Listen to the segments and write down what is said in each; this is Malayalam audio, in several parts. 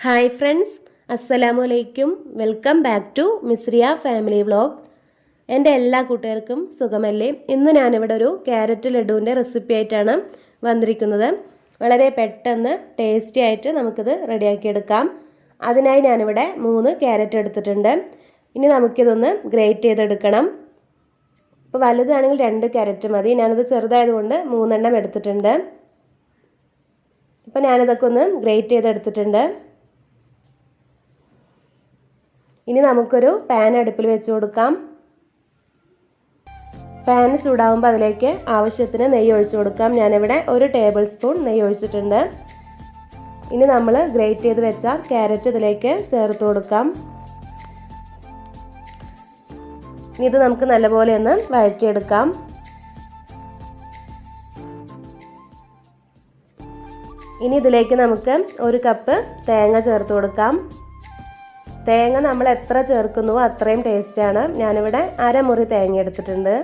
ഹായ് ഫ്രണ്ട്സ്, അസ്സലാമു അലൈക്കും. Welcome back to Misriya family vlog. എൻ്റെ എല്ലാ കൂട്ടുകാർക്കും സുഖമല്ലേ? ഇന്ന് ഞാനിവിടെ ഒരു ക്യാരറ്റ് ലഡുവിൻ്റെ റെസിപ്പി ആയിട്ടാണ് വന്നിരിക്കുന്നത്. വളരെ പെട്ടെന്ന് ടേസ്റ്റി ആയിട്ട് നമുക്കിത് റെഡിയാക്കിയെടുക്കാം. അതിനായി ഞാനിവിടെ 3 ക്യാരറ്റ് എടുത്തിട്ടുണ്ട്. ഇനി നമുക്കിതൊന്ന് ഗ്രേറ്റ് ചെയ്തെടുക്കണം. ഇപ്പോൾ വലുതാണെങ്കിൽ 2 ക്യാരറ്റ് മതി. ഞാനത് ചെറുതായതുകൊണ്ട് 3 എണ്ണം എടുത്തിട്ടുണ്ട്. ഇപ്പോൾ ഞാനിതൊക്കെ ഒന്ന് ഗ്രേറ്റ് ചെയ്തെടുത്തിട്ടുണ്ട്. ഇനി നമുക്കൊരു പാൻ അടുപ്പിൽ വെച്ച് കൊടുക്കാം. പാൻ ചൂടാകുമ്പോൾ അതിലേക്ക് ആവശ്യത്തിന് നെയ്യ് ഒഴിച്ചു കൊടുക്കാം. ഞാനിവിടെ 1 ടേബിൾ സ്പൂൺ നെയ്യ് ഒഴിച്ചിട്ടുണ്ട്. ഇനി നമ്മൾ ഗ്രേറ്റ് ചെയ്ത് വെച്ച ക്യാരറ്റ് ഇതിലേക്ക് ചേർത്ത് കൊടുക്കാം. ഇനി ഇത് നമുക്ക് നല്ലപോലെ ഒന്ന് വഴറ്റിയെടുക്കാം. ഇനി ഇതിലേക്ക് നമുക്ക് 1 കപ്പ് തേങ്ങ ചേർത്ത് കൊടുക്കാം. തേങ്ങ നമ്മൾ എത്ര ചേർക്കുന്നുവോ അത്രയും ടേസ്റ്റാണ്. ഞാനിവിടെ 1/2 മുറി തേങ്ങ എടുത്തിട്ടുണ്ട്.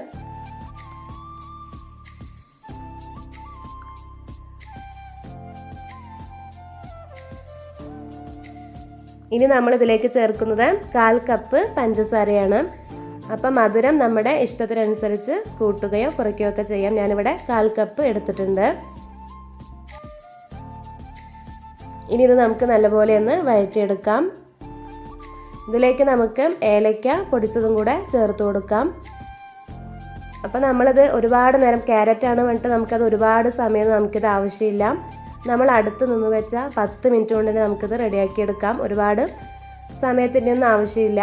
ഇനി നമ്മൾ ഇതിലേക്ക് ചേർക്കുന്നത് 1/4 കപ്പ് പഞ്ചസാരയാണ്. അപ്പം മധുരം നമ്മുടെ ഇഷ്ടത്തിനനുസരിച്ച് കൂട്ടുകയോ കുറയ്ക്കുകയോ ഒക്കെ ചെയ്യാം. ഞാനിവിടെ 1/4 കപ്പ് എടുത്തിട്ടുണ്ട്. ഇനി ഇത് നമുക്ക് നല്ലപോലെ ഒന്ന് വഴറ്റിയെടുക്കാം. ഇതിലേക്ക് നമുക്ക് ഏലക്ക പൊടിച്ചതും കൂടെ ചേർത്ത് കൊടുക്കാം. അപ്പോൾ നമ്മളിത് ഒരുപാട് നേരം ക്യാരറ്റാണ് പറഞ്ഞിട്ട് നമുക്കത് ഒരുപാട് സമയം നമുക്കിത് ആവശ്യമില്ല. നമ്മൾ അടുത്ത് നിന്ന് വെച്ച 10 മിനിറ്റ് കൊണ്ട് തന്നെ നമുക്കിത് റെഡിയാക്കി എടുക്കാം. ഒരുപാട് സമയത്തിൻ്റെ ഒന്നും ആവശ്യമില്ല.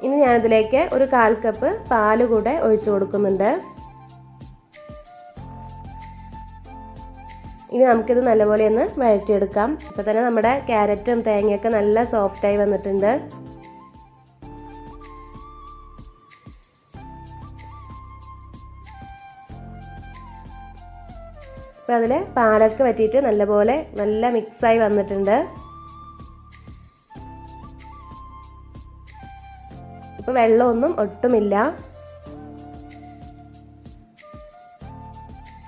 ഇനി ഞാനിതിലേക്ക് 1/4 കപ്പ് പാല് കൂടെ ഒഴിച്ചു കൊടുക്കുന്നുണ്ട്. ഇനി നമുക്കിത് നല്ലപോലെ ഒന്ന് വഴറ്റിയെടുക്കാം. ഇപ്പോൾ തന്നെ നമ്മുടെ ക്യാരറ്റും തേങ്ങയൊക്കെ നല്ല സോഫ്റ്റായി വന്നിട്ടുണ്ട്. അപ്പോൾ അതിൽ പാലൊക്കെ വറ്റിയിട്ട് നല്ലപോലെ നല്ല മിക്സായി വന്നിട്ടുണ്ട്. ഇപ്പോൾ വെള്ളമൊന്നും ഒട്ടുമില്ല.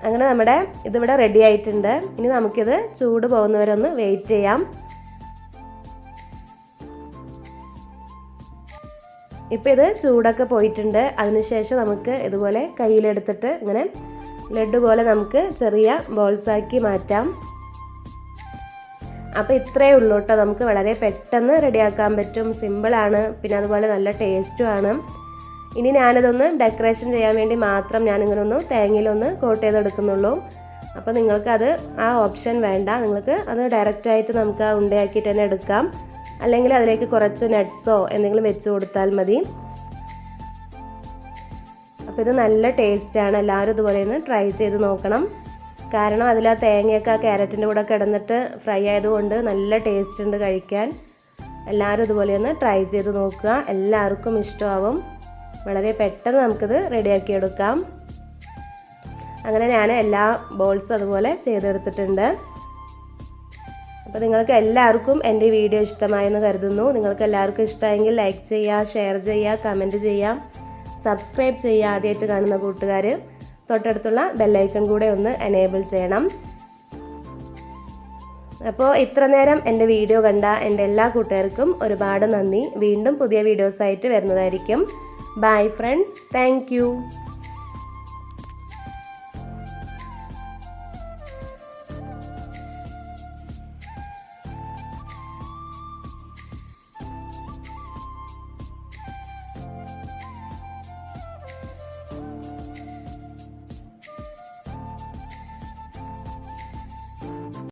അങ്ങനെ നമ്മുടെ ഇതിവിടെ റെഡി ആയിട്ടുണ്ട്. ഇനി നമുക്കിത് ചൂട് പോകുന്നവരെ ഒന്ന് വെയിറ്റ് ചെയ്യാം. ഇപ്പോൾ ഇത് ചൂടൊക്കെ പോയിട്ടുണ്ട്. അതിനുശേഷം നമുക്ക് ഇതുപോലെ കയ്യിലെടുത്തിട്ട് ഇങ്ങനെ ലഡു പോലെ നമുക്ക് ചെറിയ ബോൾസാക്കി മാറ്റാം. അപ്പോൾ ഇത്രയേ ഉള്ളൂ കേട്ടോ. നമുക്ക് വളരെ പെട്ടെന്ന് റെഡിയാക്കാൻ പറ്റും. സിമ്പിളാണ്, പിന്നെ അതുപോലെ നല്ല ടേസ്റ്റുമാണ്. ഇനി ഞാനിതൊന്ന് ഡെക്കറേഷൻ ചെയ്യാൻ വേണ്ടി മാത്രം ഞാനിങ്ങനെ ഒന്ന് തേങ്ങയിലൊന്ന് കോട്ട് ചെയ്തെടുക്കുന്നുള്ളൂ. അപ്പോൾ നിങ്ങൾക്കത് ആ ഓപ്ഷൻ വേണ്ട. നിങ്ങൾക്ക് അത് ഡയറക്റ്റായിട്ട് നമുക്ക് ആ ഉണ്ടയാക്കിയിട്ട് തന്നെ എടുക്കാം. അല്ലെങ്കിൽ അതിലേക്ക് കുറച്ച് നട്ട്സോ എന്തെങ്കിലും വെച്ച് കൊടുത്താൽ മതി. അപ്പോൾ ഇത് നല്ല ടേസ്റ്റാണ്. എല്ലാവരും ഇതുപോലെ ഒന്ന് ട്രൈ ചെയ്ത് നോക്കണം. കാരണം അതിൽ ആ തേങ്ങയൊക്കെ ആ ക്യാരറ്റിൻ്റെ കൂടെ കിടന്നിട്ട് ഫ്രൈ ആയതുകൊണ്ട് നല്ല ടേസ്റ്റ് ഉണ്ട് കഴിക്കാൻ. എല്ലാവരും ഇതുപോലെ ഒന്ന് ട്രൈ ചെയ്ത് നോക്കുക. എല്ലാവർക്കും ഇഷ്ടമാവും. വളരെ പെട്ടെന്ന് നമുക്കിത് റെഡിയാക്കി എടുക്കാം. അങ്ങനെ ഞാൻ എല്ലാ ബോൾസും അതുപോലെ ചെയ്തെടുത്തിട്ടുണ്ട്. അപ്പോൾ നിങ്ങൾക്ക് എല്ലാവർക്കും എൻ്റെ വീഡിയോ ഇഷ്ടമായെന്ന് കരുതുന്നു. നിങ്ങൾക്ക് എല്ലാവർക്കും ഇഷ്ടമായെങ്കിൽ ലൈക്ക് ചെയ്യുക, ഷെയർ ചെയ്യുക, കമൻറ്റ് ചെയ്യുക, സബ്സ്ക്രൈബ് ചെയ്യുക. ആദ്യമായിട്ട് കാണുന്ന കൂട്ടുകാർ തൊട്ടടുത്തുള്ള ബെല്ലൈക്കൺ കൂടെ ഒന്ന് എനേബിൾ ചെയ്യണം. അപ്പോൾ ഇത്ര നേരം എൻ്റെ വീഡിയോ കണ്ട എൻ്റെ എല്ലാ കൂട്ടുകാർക്കും ഒരുപാട് നന്ദി. വീണ്ടും പുതിയ വീഡിയോസായിട്ട് വരുന്നതായിരിക്കും. Bye friends, thank you.